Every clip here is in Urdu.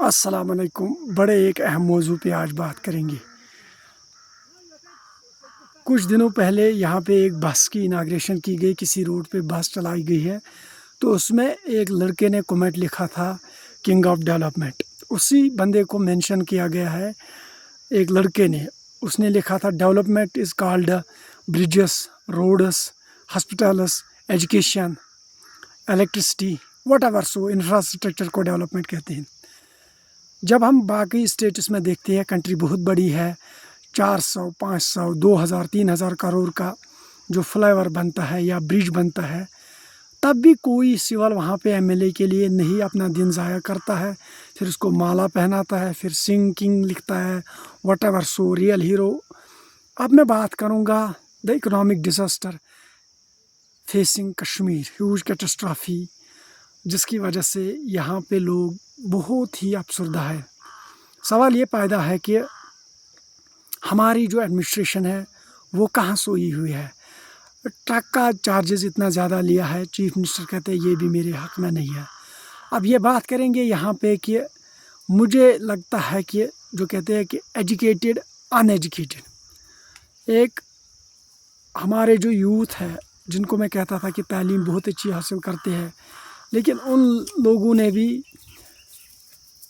السلام علیکم۔ بڑے ایک اہم موضوع پہ آج بات کریں گے۔ کچھ دنوں پہلے یہاں پہ ایک بس کی اناگریشن کی گئی، کسی روڈ پہ بس چلائی گئی ہے، تو اس میں ایک لڑکے نے کمنٹ لکھا تھا کنگ آف ڈیولپمنٹ۔ اسی بندے کو مینشن کیا گیا ہے ایک لڑکے نے، اس نے لکھا تھا development is called bridges, roads, hospitals, education, electricity, whatever, so infrastructure کو ڈیولپمنٹ کہتے ہیں۔ جب ہم باقی اسٹیٹس میں دیکھتے ہیں، کنٹری بہت بڑی ہے، 400، 500، 2000، 3000 کروڑ کا جو فلائی اوور بنتا ہے یا برج بنتا ہے، تب بھی کوئی سول وہاں پہ ایم ایل اے کے لیے نہیں اپنا دن ضائع کرتا ہے، پھر اس کو مالا پہناتا ہے، پھر سنگ کنگ لکھتا ہے، whatever, so real hero. اب میں بات کروں گا the economic disaster facing Kashmir, huge catastrophe, جس کی وجہ سے یہاں پہ لوگ بہت ہی افسردہ ہے۔ سوال یہ پیدا ہے کہ ہماری جو ایڈمنسٹریشن ہے وہ کہاں سوئی ہوئی ہے۔ ٹرک کا چارجز اتنا زیادہ لیا ہے، چیف منسٹر کہتے ہیں یہ بھی میرے حق میں نہیں ہے۔ اب یہ بات کریں گے یہاں پہ کہ مجھے لگتا ہے کہ جو کہتے ہیں کہ ایجوکیٹڈ ان ایجوکیٹڈ، ایک ہمارے جو یوتھ ہے جن کو میں کہتا تھا کہ تعلیم بہت اچھی حاصل کرتے ہیں، لیکن ان لوگوں نے بھی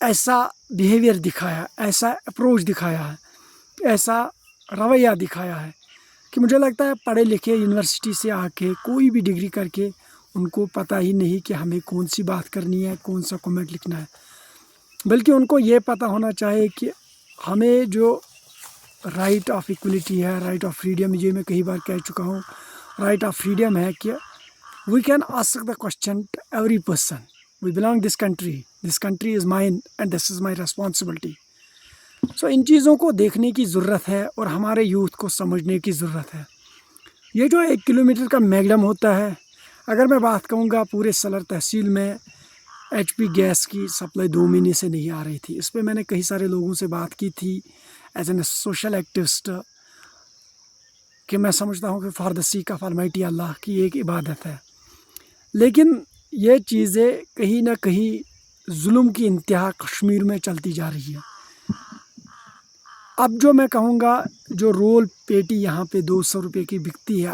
ایسا بیہیویئر دکھایا، ایسا اپروچ دکھایا ہے، ایسا رویہ دکھایا ہے کہ مجھے لگتا ہے پڑھے لکھے یونیورسٹی سے آ کے کوئی بھی ڈگری کر کے ان کو پتہ ہی نہیں کہ ہمیں کون سی بات کرنی ہے، کون سا کمنٹ لکھنا ہے، بلکہ ان کو یہ پتہ ہونا چاہیے کہ ہمیں جو رائٹ آف ایکولیٹی ہے، رائٹ آف فریڈم، یہ میں کئی بار کہہ چکا ہوں، رائٹ آف فریڈم ہے کہ we can ask the question to every person. We belong this country. This country is mine and this is my responsibility. So ان چیزوں کو دیکھنے کی ضرورت ہے اور ہمارے یوتھ کو سمجھنے کی ضرورت ہے۔ یہ جو 1 کلومیٹر کا میگڈم ہوتا ہے، اگر میں بات کروں گا پورے سلر تحصیل میں ایچ پی گیس کی سپلائی 2 مہینے سے نہیں آ رہی تھی۔ اس پہ میں نے کئی سارے لوگوں سے بات کی تھی ایز این سوشل ایکٹیوسٹ، کہ میں سمجھتا ہوں کہ for the sake of almighty Allah کی ایک عبادت ہے، لیکن یہ چیزیں کہیں نہ کہیں ظلم کی انتہا کشمیر میں چلتی جا رہی ہے۔ اب جو میں کہوں گا، جو رول پیٹی یہاں پہ 200 روپے کی بکتی ہے،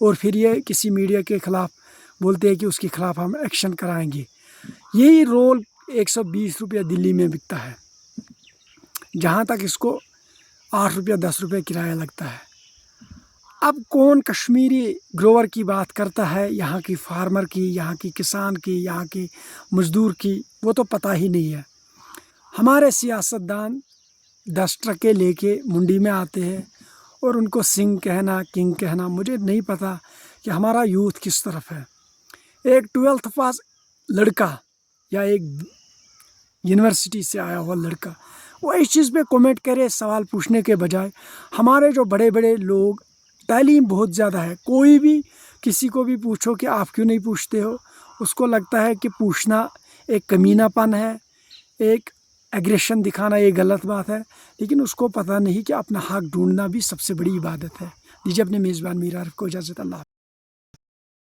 اور پھر یہ کسی میڈیا کے خلاف بولتے ہیں کہ اس کے خلاف ہم ایکشن کرائیں گے۔ یہی رول 120 روپیہ دلی میں بکتا ہے، جہاں تک اس کو 8 روپیہ 10 روپے کرایہ لگتا ہے۔ اب کون کشمیری گروور کی بات کرتا ہے، یہاں کی فارمر کی، یہاں کی کسان کی، یہاں کی مزدور کی، وہ تو پتہ ہی نہیں ہے۔ ہمارے سیاستدان 10 ٹرکیں لے کے منڈی میں آتے ہیں اور ان کو سنگھ کہنا، کنگ کہنا، مجھے نہیں پتہ کہ ہمارا یوتھ کس طرف ہے۔ ایک 12th پاس لڑکا یا ایک یونیورسٹی سے آیا ہوا لڑکا وہ اس چیز پہ کومنٹ کرے سوال پوچھنے کے بجائے۔ ہمارے جو بڑے بڑے لوگ، تعلیم بہت زیادہ ہے، کوئی بھی کسی کو بھی پوچھو کہ آپ کیوں نہیں پوچھتے ہو، اس کو لگتا ہے کہ پوچھنا ایک کمینہ پن ہے، ایک ایگریشن دکھانا یہ غلط بات ہے، لیکن اس کو پتہ نہیں کہ اپنا حق ڈھونڈنا بھی سب سے بڑی عبادت ہے۔ دیجیے اپنے میزبان میر عارف کو اجازت۔ اللہ